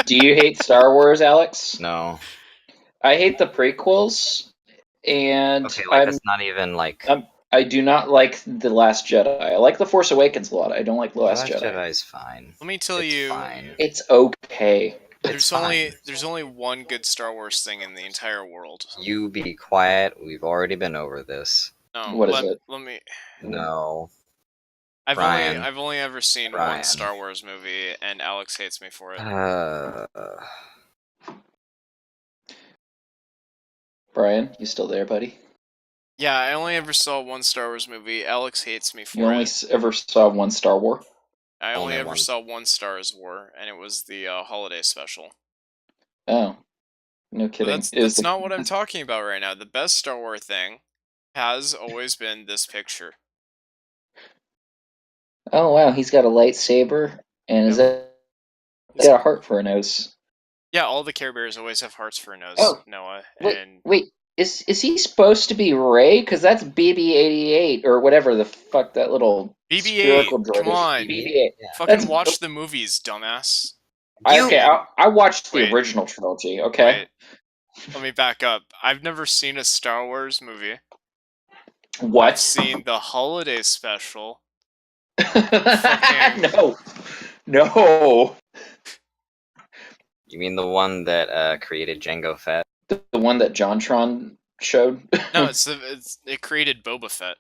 Do you hate Star Wars, Alex? No. I hate the prequels, and Okay, like that's not even like. I do not like The Last Jedi. I like The Force Awakens a lot. I don't like The Last Jedi. Jedi's fine. Let me tell It's you, fine. It's okay. there's fine. only one good Star Wars thing in the entire world. You be quiet. We've already been over this. No, What is it? Let me. No. I've Brian. only ever seen one Brian. Star Wars movie, and Alex hates me for it. Brian, you still there, buddy? Yeah, I only ever saw one Star Wars movie. Alex hates me You for only it. ever saw one Star Wars? I only only ever one. saw one Star Wars, and it was the holiday special. Oh, no But kidding. that's not what I'm talking about right now. The best Star Wars thing has always been this picture. Oh wow, he's got a lightsaber, and he's got a heart for a nose. Yeah, all the Care Bears always have hearts for a nose, Oh, Noah. And Wait, is he supposed to be Rey? Because that's BB-88 or whatever the fuck that little spherical BB-8, droid come is. on. BB-8. Fucking watch the movies, dumbass. I watched the Wait. original trilogy. Okay. Wait, let me back up. I've never seen a Star Wars movie. What? I've seen the holiday special. No. You mean the one that created Jango Fett? The one that JonTron showed? No, it created Boba Fett.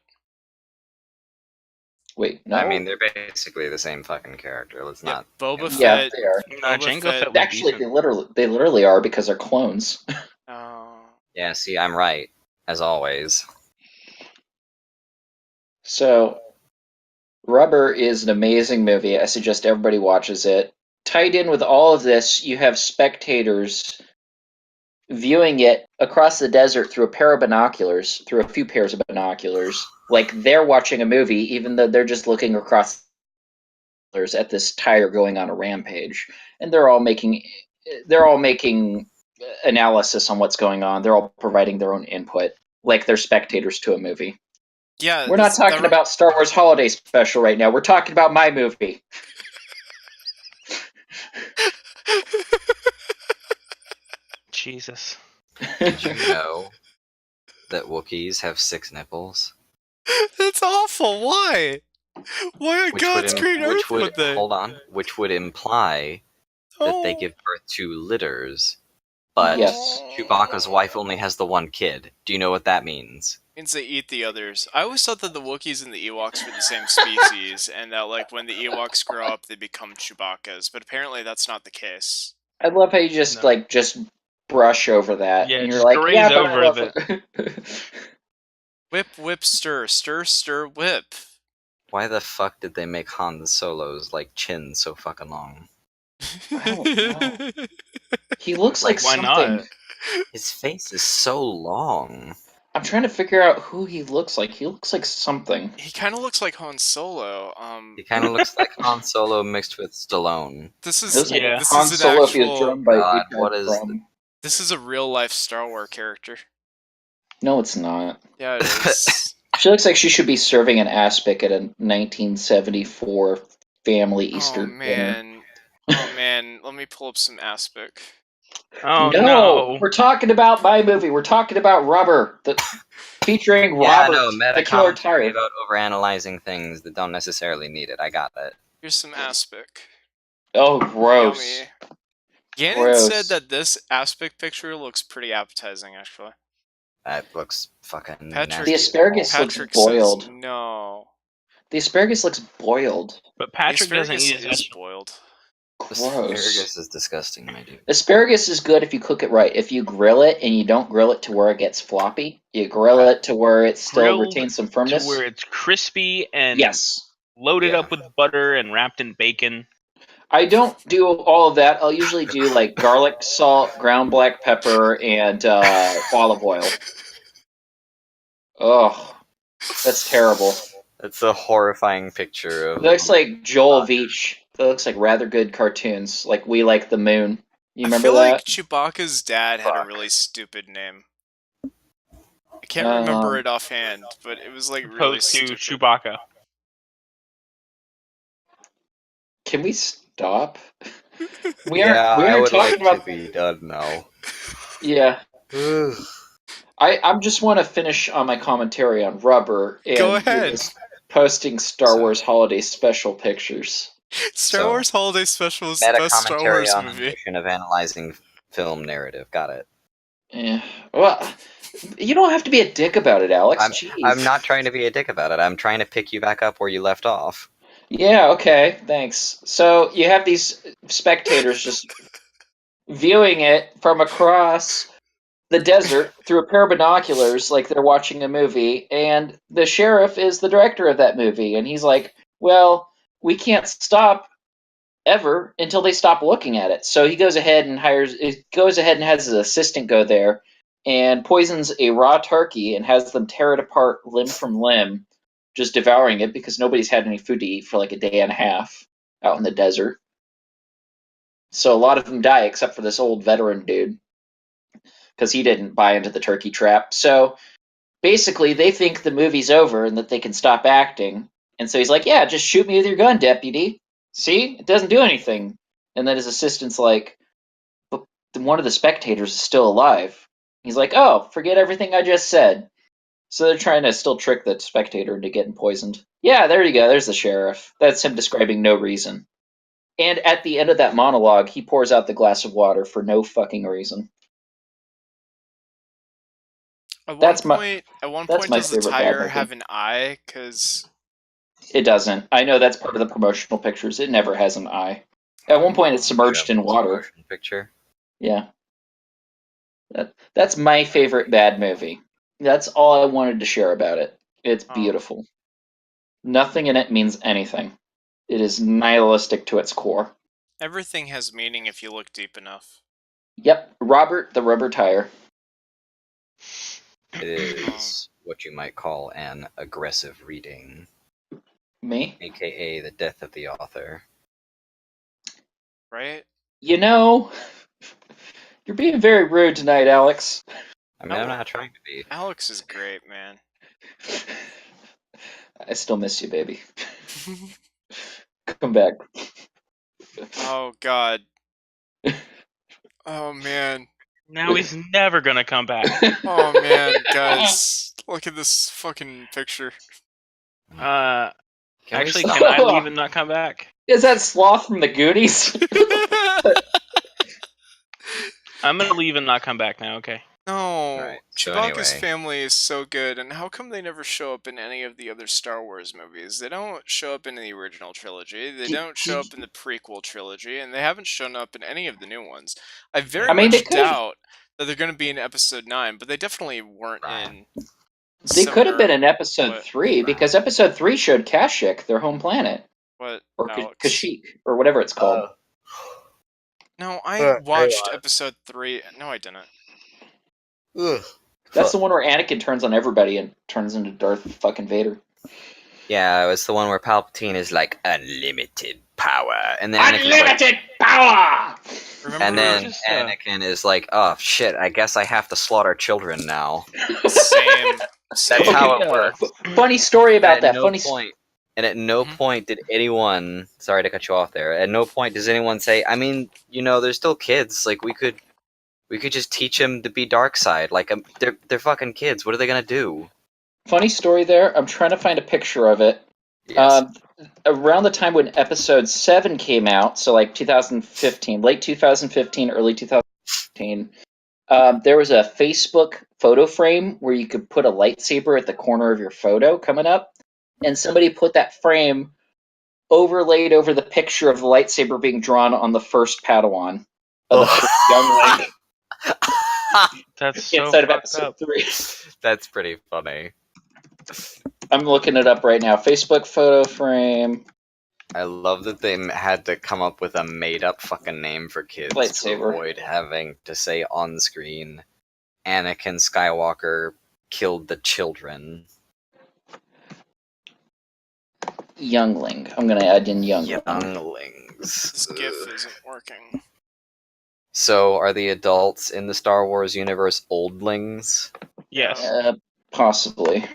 Wait, no. I mean, they're basically the same fucking character. Let's not. Boba Fett. Yeah, they are. Jango Fett- Fett was Actually, decent. they literally are because they're clones. Oh. Yeah, see, I'm right as always. So, Rubber is an amazing movie. I suggest everybody watches it. Tied in with all of this, you have spectators viewing it across the desert through a few pairs of binoculars, like they're watching a movie, even though they're just looking across at this tiger going on a rampage, and they're all making analysis on what's going on. They're all providing their own input, like they're spectators to a movie. Yeah, We're not talking about Star Wars Holiday Special right now. We're talking about my movie. Jesus. Did you know that Wookiees have 6 nipples? That's awful. Why? Why on God's green earth would they? Hold on. Which would imply that they give birth to litters. But Yes. Chewbacca's wife only has the one kid. Do you know what that means? Means they eat the others. I always thought that the Wookiees and the Ewoks were the same species, and that like when the Ewoks grow up, they become Chewbacca's. But apparently, that's not the case. I love how you just brush over that. Yeah, and you're just like, graze yeah, but I over love it. Whip, whip, stir, stir, stir, whip. Why the fuck did they make Han Solo's chin so fucking long? I don't know. He looks like why something. not? His face is so long. I'm trying to figure out who he looks like. He looks like something. He kind of looks like Han Solo. He kind of looks like Han Solo mixed with Stallone. This is Looks like this Han is an Solo if he was actual. drawn by God, Richard what is Crumb. This is a real life Star Wars character. No, it's not. Yeah, it is. She looks like she should be serving an aspic at a 1974 family Easter dinner. Oh man, let me pull up some aspic. Oh No, no. we're talking about my movie. We're talking about Rubber, featuring Yeah, Robert, no, the killer commentary tire. about overanalyzing things that don't necessarily need it. I got it. Here's some aspic. Oh, gross. Yummy. Gannon Gross. said that this aspic picture looks pretty appetizing, actually. That looks fucking Patrick- nasty. The asparagus Patrick looks boiled. says no. The asparagus looks boiled. But Patrick doesn't Asparagus eat his is vegetables. boiled. Gross. Asparagus is disgusting, my dude. Asparagus is good if you cook it right. If you grill it and you don't grill it to where it gets floppy, you grill it to where it still Grilled retains some To firmness. where it's crispy and Yes. loaded Yeah. up with butter and wrapped in bacon. I don't do all of that. I'll usually do garlic, salt, ground black pepper, and olive oil. Ugh. That's terrible. That's a horrifying picture It of. looks like Joel Veach. It looks like rather good cartoons, like We Like the Moon. You remember I feel that? like Chewbacca's dad had a really stupid name. I can't remember it offhand, but it was really Opposed to stupid. Chewbacca. Can we stop? We Yeah, I aren't would talking like about. to be done now. Yeah. Ugh. I just want to finish on my commentary on Rubber and Go ahead. yours posting Star So- Wars holiday special pictures. Star So, Wars Holiday Special is the Meta best Star commentary Wars on movie. a mission of analyzing film narrative. Got it. Yeah. Well, you don't have to be a dick about it, Alex. Jeez. I'm not trying to be a dick about it. I'm trying to pick you back up where you left off. Yeah, okay, thanks. So you have these spectators just viewing it from across the desert through a pair of binoculars like they're watching a movie, and the sheriff is the director of that movie, and he's like, well, we can't stop ever until they stop looking at it. So he goes ahead and has his assistant go there and poisons a raw turkey and has them tear it apart limb from limb, just devouring it because nobody's had any food to eat for like a day and a half out in the desert. So a lot of them die except for this old veteran dude because he didn't buy into the turkey trap. So basically, they think the movie's over and that they can stop acting. And so he's like, yeah, just shoot me with your gun, deputy. See? It doesn't do anything. And then his assistant's like, but one of the spectators is still alive. He's like, oh, forget everything I just said. So they're trying to still trick the spectator into getting poisoned. Yeah, there you go. There's the sheriff. That's him describing no reason. And at the end of that monologue, he pours out the glass of water for no fucking reason. At one That's my point, my does the favorite bad tire movie. have an eye? Because It doesn't. I know that's part of the promotional pictures. It never has an eye. At one point, it's submerged in water. Motion picture. Yeah. That's my favorite bad movie. That's all I wanted to share about it. It's Oh. beautiful. Nothing in it means anything. It is nihilistic to its core. everything has meaning if you look deep enough. Yep, Robert the Rubber Tire. It is what you might call an aggressive reading, Me? aka the death of the author. Right? You know, you're being very rude tonight, Alex. I mean, I'm not trying to be. Alex is great, man. I still miss you, baby. Come back. Oh, God. Oh, man. Now he's never gonna come back. Oh, man, guys. Look at this fucking picture. Actually, we can stop? I leave and not come back? Is that Sloth from the Goonies? I'm gonna leave and not come back now. Okay. No, Alright, so Chewbacca's anyway. family is so good, and how come they never show up in any of the other Star Wars movies? They don't show up in the original trilogy, they don't show up in the prequel trilogy, and they haven't shown up in any of the new ones. I very I mean, they much could've- doubt that they're going to be in Episode 9, but they definitely weren't in... They could have been similar- in Episode what- 3, because Episode 3 showed Kashyyyk, their home planet. What, Or Alex? Kashyyyk, or whatever it's called. No, I watched Episode 3. No, I didn't. That's the one where Anakin turns on everybody and turns into Darth fucking Vader. Yeah, it was the one where Palpatine is like unlimited power, and then Anakin's like, Unlimited power! Remember, and then Just, Anakin is like, "Oh shit! I guess I have to slaughter children now." same. That's how it Yeah. works. Funny story about At that. no Funny point, and at no Mhm. point did anyone. Sorry to cut you off there. At no point does anyone say, "I mean, you know, they're still kids. Like we could just teach them to be dark side. Like they're fucking kids. What are they gonna do?" funny story there. I'm trying to find a picture of it. Yes. Around the time when Episode 7 came out, so like 2015, late 2015, early 2015, there was a Facebook photo frame where you could put a lightsaber at the corner of your photo coming up, and somebody put that frame overlaid over the picture of the lightsaber being drawn on the first Padawan of the first young Link That's so instead of fucked Episode up. 3. That's pretty funny. I'm looking it up right now. Facebook photo frame. I love that they had to come up with a made-up fucking name for kids to Lightsaber. avoid having to say on screen, Anakin Skywalker killed the children. Youngling. I'm gonna add in Youngling. Younglings. This GIF isn't working. So, are the adults in the Star Wars universe oldlings? Yes. Possibly.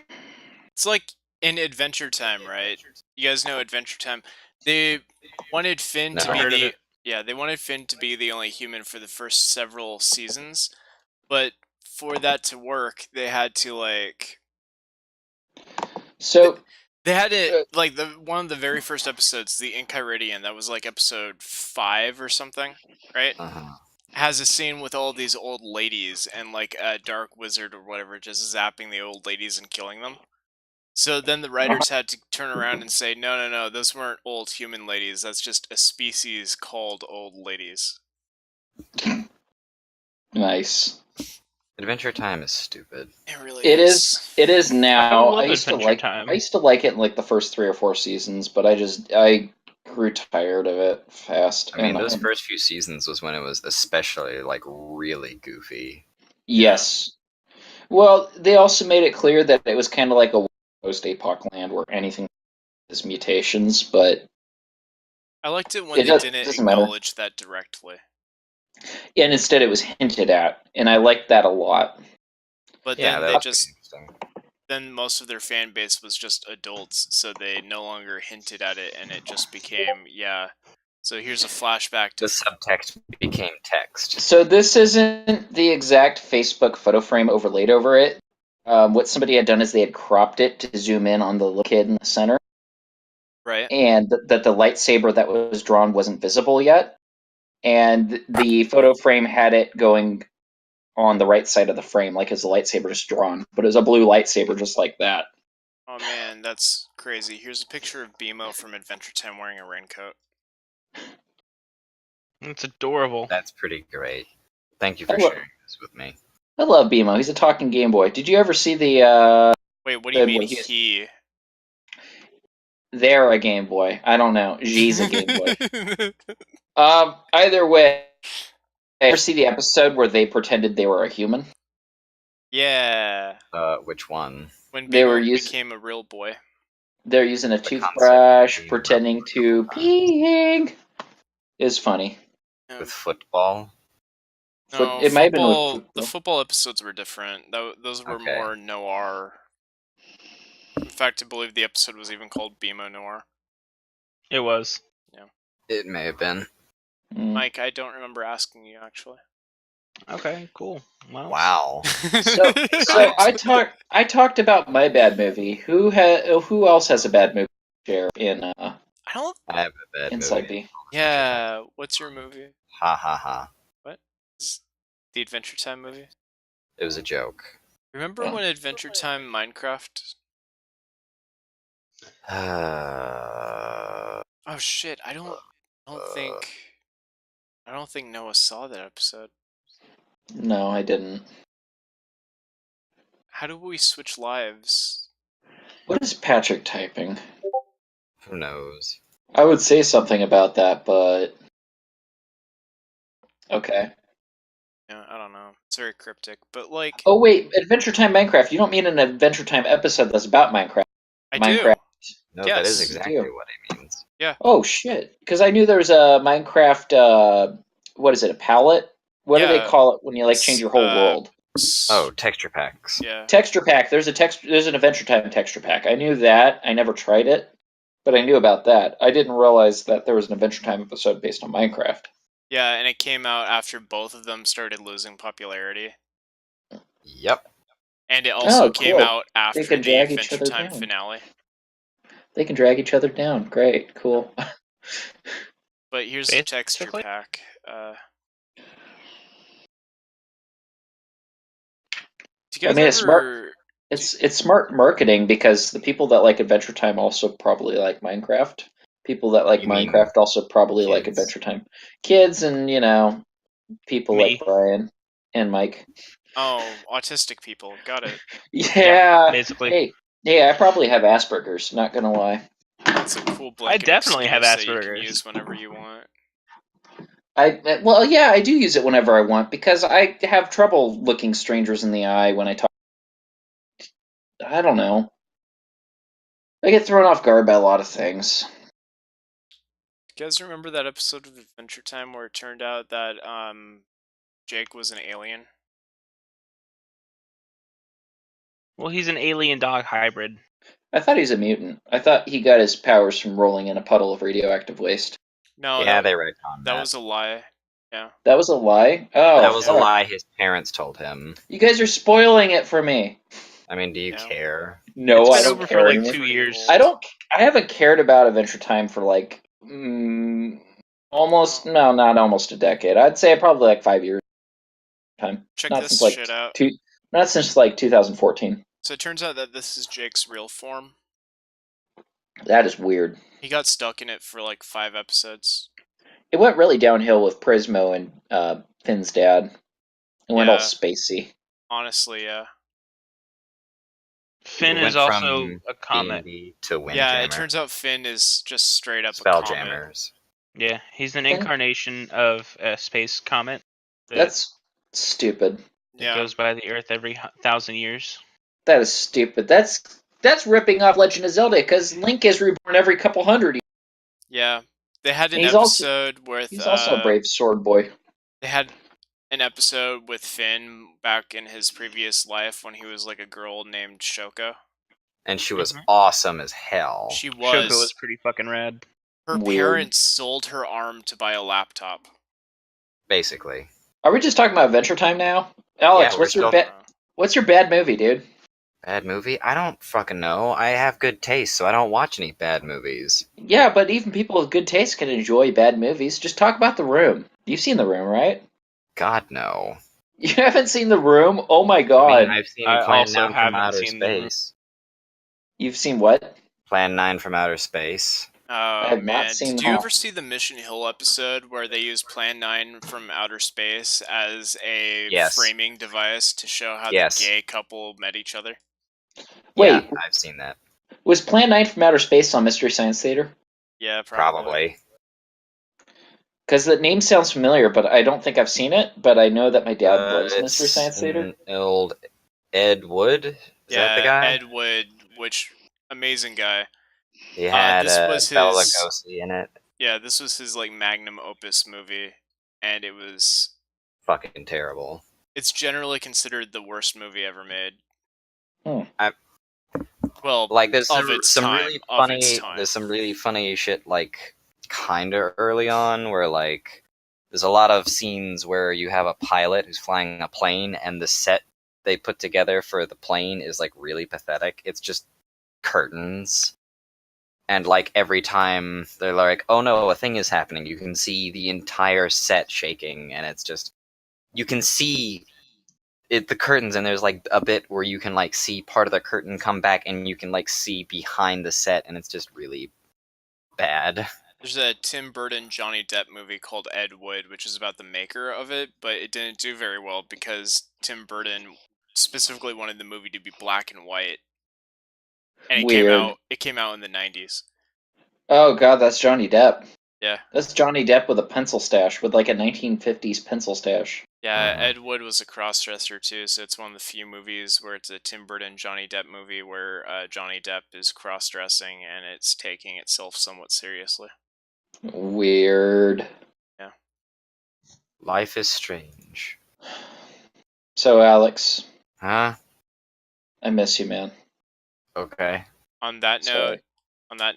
It's like in Adventure Time, right? You guys know Adventure Time. They wanted Finn to No. be Heard of the they wanted Finn to be the only human for the first several seasons, but for that to work, they had to So they had it like one of the very first episodes, the Enchiridion, that was like episode 5 or something, right? Uh-huh. Has a scene with all these old ladies and like a dark wizard or whatever just zapping the old ladies and killing them. So then the writers had to turn around and say, no, those weren't old human ladies. That's just a species called old ladies. nice. Adventure Time is stupid. It really It is. is. It is now. love I used to Adventure like. Time. I used to like it in like the first 3 or 4 seasons, but I grew tired of it fast. I mean, and those first few seasons was when it was especially like really goofy. yes. Well, they also made it clear that it was kind of like a post-apoc land where anything is mutations, but I liked it when it they didn't doesn't matter. acknowledge that directly. And instead, it was hinted at, and I liked that a lot. But Yeah, then that they was just interesting. then most of their fan base was just adults, so they no longer hinted at it, and it just became So here's a flashback to The subtext became text. So this isn't the exact Facebook photo frame overlaid over it. What somebody had done is they had cropped it to zoom in on the little kid in the center, right. and that the lightsaber that was drawn wasn't visible yet. And the photo frame had it going on the right side of the frame, like as the lightsaber just drawn, but it was a blue lightsaber just like that. Oh man, that's crazy. Here's a picture of BMO from Adventure Time wearing a raincoat. It's adorable. That's pretty great. Thank you for I lo- sharing this with me. I love BMO. He's a talking Game Boy. Did you ever see the? Wait, what do you Then mean what he's- he? They're a Game Boy. I don't know. G's a Game Boy. Either way, ever see the episode where they pretended they were a human? Yeah, Which one? when They were BMO used- became a real boy. They're using a The concept toothbrush, of being pretending to reputable. peeing. Is funny. No, With football? It might have been with football. The football. football episodes were different. Those were Okay. more noir. In fact, I believe the episode was even called BMO Noir. It was. It may have been. Mm. Mike, I don't remember asking you actually. Okay, cool. Well, Wow. So I talked about my bad movie. Who else has a bad movie to share in I don't. I have a bad Inside movie. B? Yeah, what's your movie? Ha ha ha. The Adventure Time movie? It was a joke. Remember when Adventure Time Minecraft? Oh shit! I don't think Noah saw that episode. No, I didn't. How do we switch lives? What is Patrick typing? Who knows? I would say something about that, but okay. Yeah, I don't know. It's very cryptic, but like Oh wait, Adventure Time Minecraft. You don't mean an Adventure Time episode that's about Minecraft? I Minecraft. No, that is Yes. exactly You. what it means. Oh shit! Because I knew there was a Minecraft. What is it? A palette? What do they Yeah, call it when you like change your whole world? Oh, texture packs. Yeah. Texture pack. There's an Adventure Time texture pack. I knew that. I never tried it, but I knew about that. I didn't realize that there was an Adventure Time episode based on Minecraft. Yeah, and it came out after both of them started losing popularity. Yep. And it also Oh, came cool. out after can the drag each Adventure other Time down. finale. They can drag each other down. Great, cool. But here's the texture Basically. pack. Do you I guys mean, ever... it's smart marketing because the people that like Adventure Time also probably like Minecraft. People that like You mean Minecraft also probably like kids? Adventure Time. Kids and people Me. like Brian and Mike. Oh, autistic people. Got it. Yeah. basically. Hey, I probably have Asperger's. Not gonna lie. That's a cool blanket definitely have excuse that you can Asperger's. use whenever you want. I do use it whenever I want because I have trouble looking strangers in the eye when I talk. I don't know. I get thrown off guard by a lot of things. You guys remember that episode of Adventure Time where it turned out that Jake was an alien? Well, he's an alien dog hybrid. I thought he's a mutant. I thought he got his powers from rolling in a puddle of radioactive waste. No, Yeah, they retconned that was a lie. Yeah. That was a lie? Oh, That was a fuck. lie his parents told him. You guys are spoiling it for me. I mean, do you Yeah. care? No, It's I been don't over care for like anymore. 2 years. I haven't cared about Adventure Time for like almost not almost a decade. I'd say probably like 5 years time. Check Not this since like shit out. not since like 2014. So it turns out that this is Jake's real form. That is weird. He got stuck in it for like 5 episodes. It went really downhill with Prismo and Finn's dad. It went all Yeah. spacey. Honestly, yeah. Finn It went is also from a comet. D&D to Windjammer. Yeah, it turns out Finn is just straight up a comet. Spelljammers. Yeah, he's an Finn- incarnation of a space comet that That's stupid. Yeah. goes by the Earth every 1,000 years. That is stupid. That's ripping off Legend of Zelda because Link is reborn every couple hundred years. Yeah. They had an He's also- episode with He's also a brave sword boy. they had an episode with Finn back in his previous life when he was like a girl named Shoko. And she was Mhm. awesome as hell. She Shoko was. was pretty fucking rad. Her Weird. parents sold her arm to buy a laptop. Basically. Are we just talking about Adventure Time now? Alex, Yeah, what's your bad movie, dude? Bad movie? I don't fucking know. I have good taste, so I don't watch any bad movies. Yeah, but even people with good taste can enjoy bad movies. Just talk about The Room. You've seen The Room, right? God, no. You haven't seen The Room? Oh my I god. mean, I've seen I Plan also 9 from haven't Outer seen The Room. Space. You've seen what? Plan 9 from Outer Space. Oh have not man, seen did you that. ever see the Mission Hill episode where they use Plan 9 from Outer Space as a Yes. framing device to show how Yes. the gay couple met each other? Wait, Yeah, I've seen that. was Plan 9 from Outer Space on Mystery Science Theater? Yeah, Probably. Because the name sounds familiar, but I don't think I've seen it. But I know that my dad loves Mystery It's Science Theater. an old Ed Wood. Is Yeah, that the guy? Ed Wood, which amazing guy. He had this was Bela his- Lugosi in it. Yeah, this was his like magnum opus movie, and Fucking terrible. it's generally considered the worst movie ever made. Hmm. Well, Like there's of some, its some time, really of funny its time. there's some really funny shit like kinda early on where like there's a lot of scenes where you have a pilot who's flying a plane and the set they put together for the plane is like really pathetic. It's just curtains. And like every time they're like, oh no, a thing is happening, you can see the entire set shaking and it's just you can see the curtains, and there's like a bit where you can like see part of the curtain come back and you can like see behind the set, and it's just really bad. There's a Tim Burton Johnny Depp movie called Ed Wood, which is about the maker of it, but it didn't do very well because Tim Burton specifically wanted the movie to be black and white, and Weird. it came out in the 90s. Oh god, that's Johnny Depp. Yeah. That's Johnny Depp with a pencil stash, with like a 1950s pencil stash. Yeah, Mhm. Ed Wood was a crossdresser too, so it's one of the few movies where it's a Tim Burton Johnny Depp movie where Johnny Depp is cross-dressing and it's taking itself somewhat seriously. Weird. Life is strange. So, Alex, Huh? I miss you, man. Okay. On that Sorry.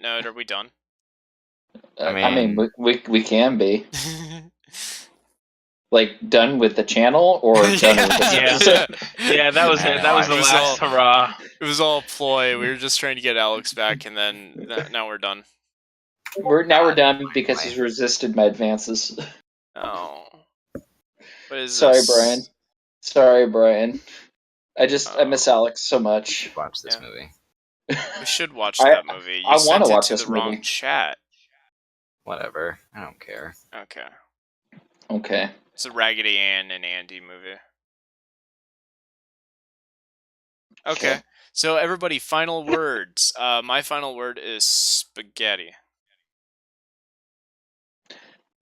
note, are we done? I mean, mean- we can be. Like, done with the channel, or done with this Yeah. episode? Yeah, that was it. That was the It was last all- hurrah. It was all ploy. We were just trying to get Alex back, and then now we're done. We're done because he's resisted my advances. Oh. What is Sorry, this? Brian. Sorry, Brian. I miss Alex so You much. should watch this Yeah. movie. We should watch I- that movie. You I wanna sent it watch to this the wrong movie. chat. Whatever. I don't care. Okay. Okay. It's a Raggedy Ann and Andy movie. Okay. So everybody, final words. My final word is spaghetti.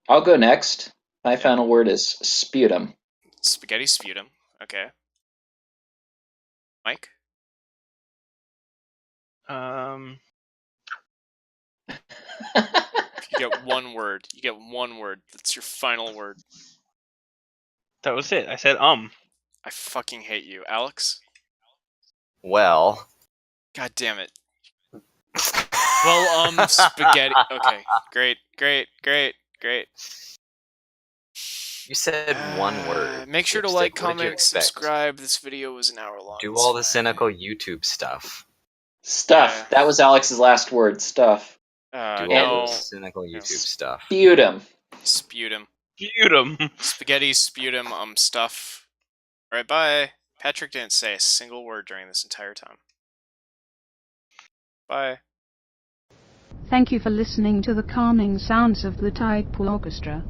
I'll go next. My final word is sputum. Spaghetti sputum. Okay. Mike? You get one word. You get one word. That's your final word. That was it. I said I fucking hate you. Alex? Well. God damn it. Well, spaghetti. Okay. Great. You said one word. Make sure to Dipstick. like, What did you comment, expect? subscribe. This video was an hour long. Do It's all the fine. cynical YouTube stuff. Stuff. Yeah. That was Alex's last word. Stuff. Do all No. the cynical YouTube stuff. Sputum. Sputum. Sputum. Spaghetti, sputum, stuff. Alright, bye. Patrick didn't say a single word during this entire time. Bye. Thank you for listening to the calming sounds of the Tidepool Orchestra.